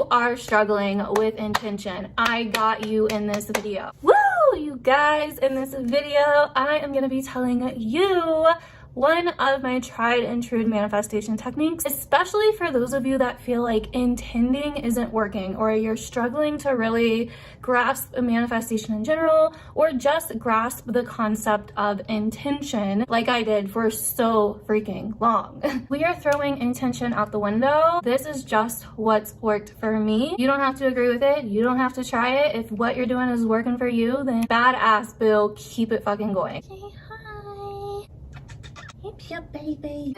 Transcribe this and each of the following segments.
you are struggling with intention, I got you in this video. Woo, you guys, in this video, I am gonna be telling you one of my tried and true manifestation techniques, especially for those of you that feel like intending isn't working, or you're struggling to really grasp a manifestation in general, or just grasp the concept of intention like I did for so freaking long. We are throwing intention out the window. This is just what's worked for me. You don't have to agree with it. You don't have to try it. If what you're doing is working for you, then badass, Bill, keep it fucking going. It's your baby.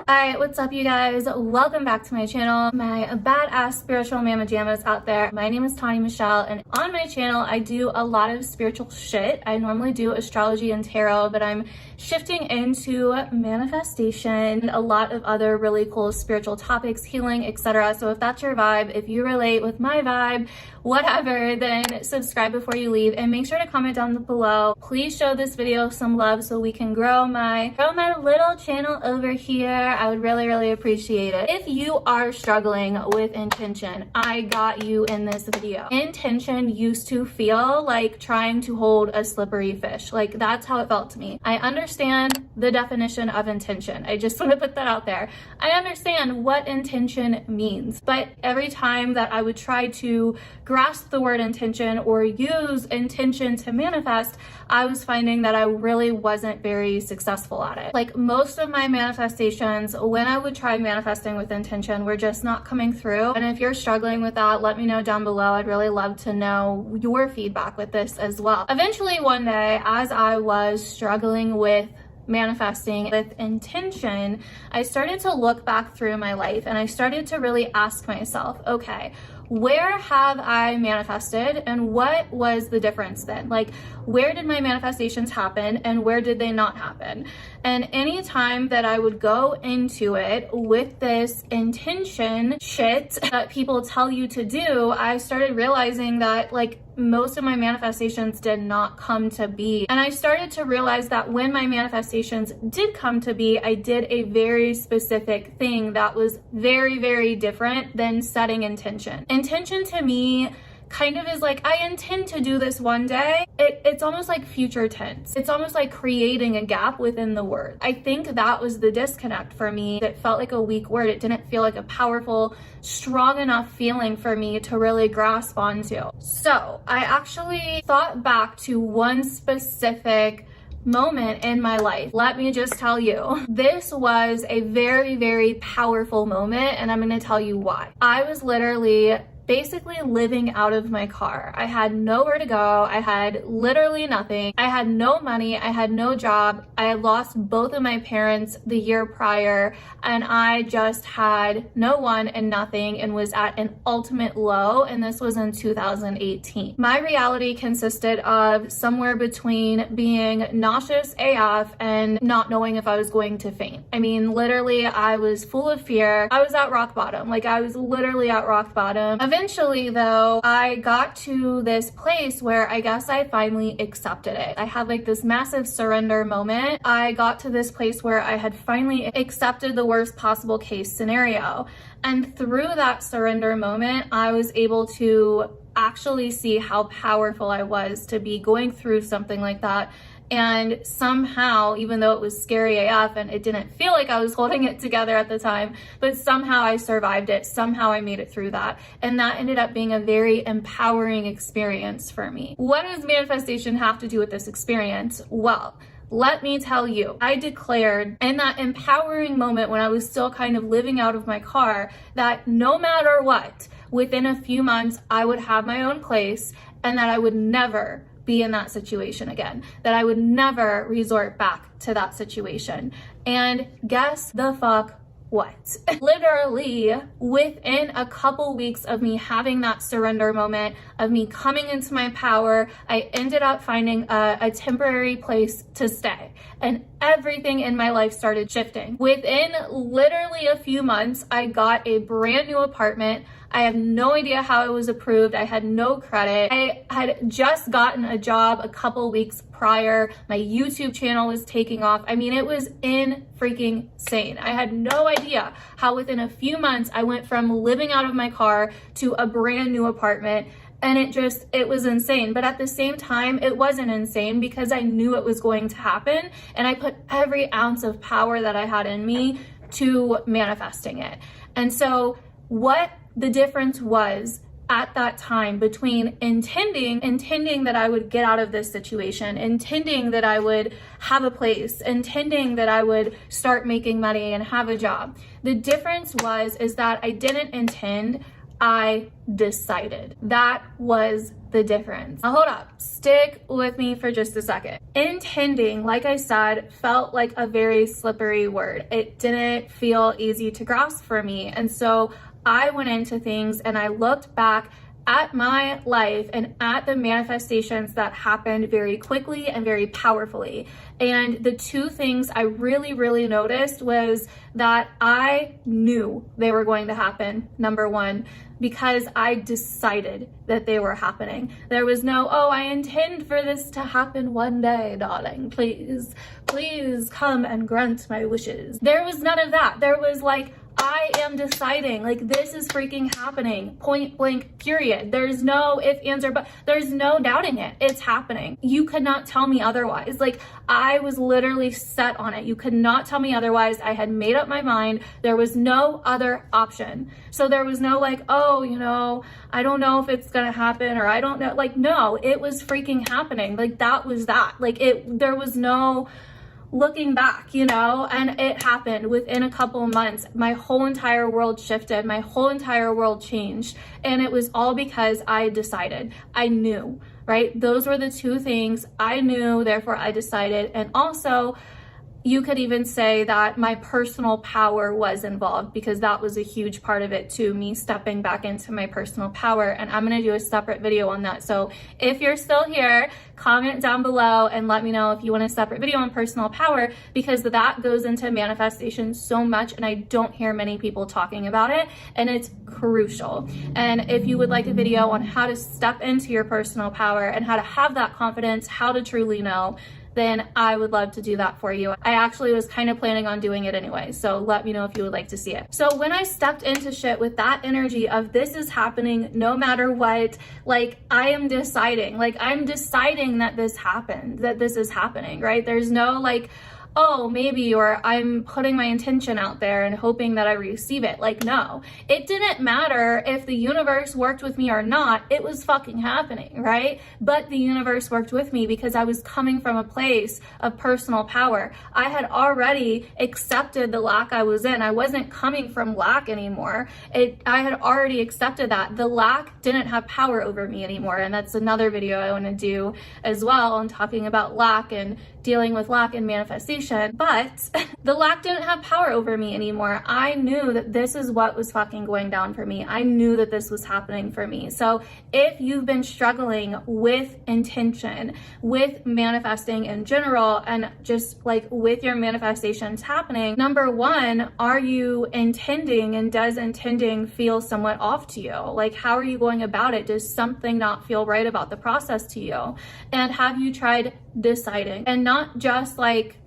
Alright, what's up you guys? Welcome back to my channel, my badass spiritual mama jammas out there. My name is Tani Michelle, and on my channel I do a lot of spiritual shit. I normally do astrology and tarot, but I'm shifting into manifestation, a lot of other really cool spiritual topics, healing, etc. So if that's your vibe, if you relate with my vibe, whatever, then subscribe before you leave and make sure to comment down below. Please show this video some love so we can grow my little channel over here. I would really appreciate it. If you are struggling with intention, I got you in this video. Intention used to feel like trying to hold a slippery fish. Like, that's how it felt to me. I understand the definition of intention. I just want to put that out there. I understand what intention means, but every time that I would try to grasp the word intention or use intention to manifest, I was finding that I really wasn't very successful at it. Like, most of my manifestations, when I would try manifesting with intention, were just not coming through. And if you're struggling with that, let me know down below. I'd really love to know your feedback with this as well. Eventually one day, as I was struggling with manifesting with intention, I started to look back through my life and I started to really ask myself, okay, where have I manifested and what was the difference then? Like, where did my manifestations happen and where did they not happen? And anytime that I would go into it with this intention shit that people tell you to do, I started realizing that, like, most of my manifestations did not come to be. And I started to realize that when my manifestations did come to be, I did a very specific thing that was very different than setting intention. Intention to me kind of is like, I intend to do this one day. It's almost like future tense. It's almost like creating a gap within the word. I think that was the disconnect for me. It felt like a weak word. It didn't feel like a powerful, strong enough feeling for me to really grasp onto. So I actually thought back to one specific moment in my life. Let me just tell you, this was a very powerful moment, and I'm going to tell you why. I was literally basically living out of my car. I had nowhere to go. I had literally nothing. I had no money. I had no job. I had lost both of my parents the year prior, and I just had no one and nothing and was at an ultimate low, and this was in 2018. My reality consisted of somewhere between being nauseous AF and not knowing if I was going to faint. I mean, literally, I was full of fear. I was at rock bottom. Like, I was literally at rock bottom. Eventually, though, I got to this place where I guess I finally accepted it. I had like this massive surrender moment. I got to this place where I had finally accepted the worst possible case scenario. And through that surrender moment, I was able to actually see how powerful I was to be going through something like that. And somehow, even though it was scary AF and it didn't feel like I was holding it together at the time, but somehow I survived it. Somehow I made it through that. And that ended up being a very empowering experience for me. What does manifestation have to do with this experience? Well, let me tell you, I declared in that empowering moment when I was still kind of living out of my car that no matter what, within a few months, I would have my own place and that I would never be in that situation again, that I would never resort back to that situation. And guess the fuck what? Literally within a couple weeks of me having that surrender moment, of me coming into my power, I ended up finding a temporary place to stay. And everything in my life started shifting. Within literally a few months, I got a brand new apartment. I have no idea how it was approved. I had no credit. I had just gotten a job a couple weeks prior. My YouTube channel was taking off. I mean, it was freaking insane. I had no idea how within a few months I went from living out of my car to a brand new apartment. And it was insane. But at the same time, it wasn't insane because I knew it was going to happen. And I put every ounce of power that I had in me to manifesting it. And so what the difference was at that time between intending that I would get out of this situation, intending that I would have a place, intending that I would start making money and have a job. The difference is that I didn't intend, I decided. That was the difference. Now hold up, stick with me for just a second. Intending, like I said, felt like a very slippery word. It didn't feel easy to grasp for me. And so I went into things and I looked back at my life and at the manifestations that happened very quickly and very powerfully. And the two things I really, really noticed was that I knew they were going to happen, number one, because I decided that they were happening. There was no, oh, I intend for this to happen one day, darling. Please come and grant my wishes. There was none of that. There was like, I am deciding, like, this is freaking happening, point blank, period. There's no if, ands, or but. There's no doubting it. It's happening. You could not tell me otherwise. Like, I was literally set on it. You could not tell me otherwise. I had made up my mind. There was no other option. So there was no like, oh, you know, I don't know if it's gonna happen, or I don't know. Like, no, it was freaking happening. Like, that was that. Like, there was no looking back, you know, and it happened within a couple of months. My whole entire world shifted. My whole entire world changed. And it was all because I decided. I knew, right? Those were the two things I knew, therefore I decided. And also, you could even say that my personal power was involved, because that was a huge part of it too, me stepping back into my personal power. And I'm going to do a separate video on that. So if you're still here, comment down below and let me know if you want a separate video on personal power, because that goes into manifestation so much and I don't hear many people talking about it, and it's crucial. And if you would like a video on how to step into your personal power and how to have that confidence, how to truly know, then I would love to do that for you. I actually was kind of planning on doing it anyway, so let me know if you would like to see it. So when I stepped into shit with that energy of this is happening no matter what, like I'm deciding that this happened, that this is happening, right? There's no like, oh, maybe, or I'm putting my intention out there and hoping that I receive it. Like, no, it didn't matter if the universe worked with me or not. It was fucking happening, right? But the universe worked with me because I was coming from a place of personal power. I had already accepted the lack I was in. I wasn't coming from lack anymore. I had already accepted that. The lack didn't have power over me anymore. And that's another video I want to do as well on talking about lack and dealing with lack and manifestation. But the lack didn't have power over me anymore. I knew that this is what was fucking going down for me. I knew that this was happening for me. So if you've been struggling with intention, with manifesting in general, and just like with your manifestations happening, number one, are you intending, and does intending feel somewhat off to you? Like, how are you going about it? Does something not feel right about the process to you? And have you tried deciding? And not just like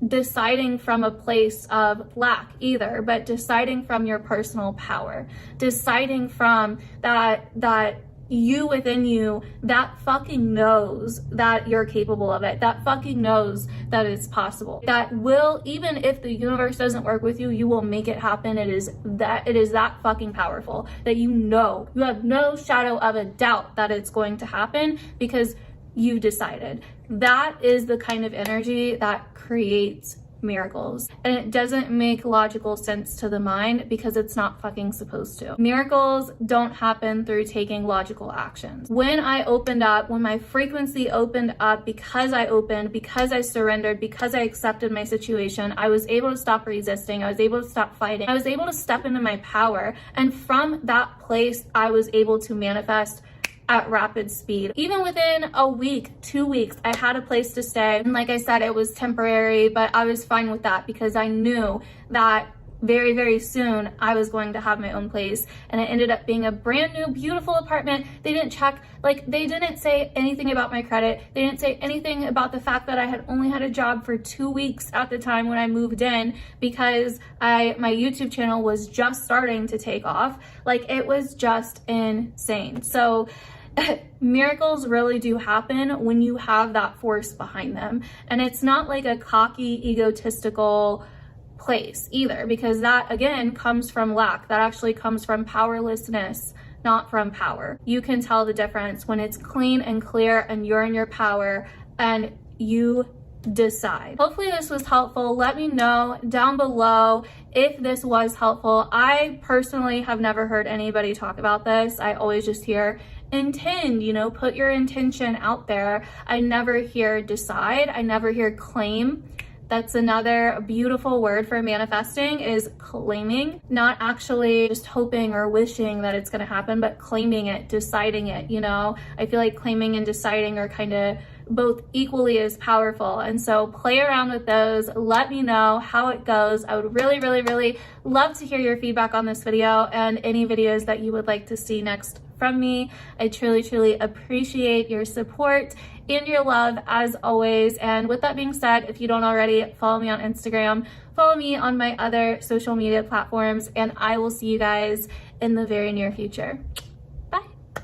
deciding from a place of lack either, but deciding from your personal power, deciding from that you within you that fucking knows that you're capable of it, that fucking knows that it's possible, that will, even if the universe doesn't work with you, you will make it happen. It is that fucking powerful that you know, you have no shadow of a doubt that it's going to happen because you decided. That is the kind of energy that creates miracles. And it doesn't make logical sense to the mind because it's not fucking supposed to. Miracles don't happen through taking logical actions. When I opened up, when my frequency opened up, because I surrendered, because I accepted my situation, I was able to stop resisting. I was able to stop fighting. I was able to step into my power. And from that place, I was able to manifest at rapid speed. Even within a week, 2 weeks, I had a place to stay. And like I said, it was temporary, but I was fine with that because I knew that very, very soon I was going to have my own place. And it ended up being a brand new, beautiful apartment. They didn't check, they didn't say anything about my credit. They didn't say anything about the fact that I had only had a job for 2 weeks at the time when I moved in, because my YouTube channel was just starting to take off. It was just insane. So miracles really do happen when you have that force behind them. And it's not like a cocky, egotistical place either, because that again comes from lack. That actually comes from powerlessness, not from power. You can tell the difference when it's clean and clear and you're in your power and you decide. Hopefully this was helpful. Let me know down below if this was helpful. I personally have never heard anybody talk about this. I always just hear intend, put your intention out there. I never hear decide. I never hear claim. That's another beautiful word for manifesting, is claiming, not actually just hoping or wishing that it's going to happen, but claiming it, deciding it. I feel like claiming and deciding are kind of both equally as powerful. And so play around with those. Let me know how it goes. I would really, really, really love to hear your feedback on this video and any videos that you would like to see next from me. I truly, truly appreciate your support and your love as always. And with that being said, if you don't already, follow me on Instagram, follow me on my other social media platforms, and I will see you guys in the very near future.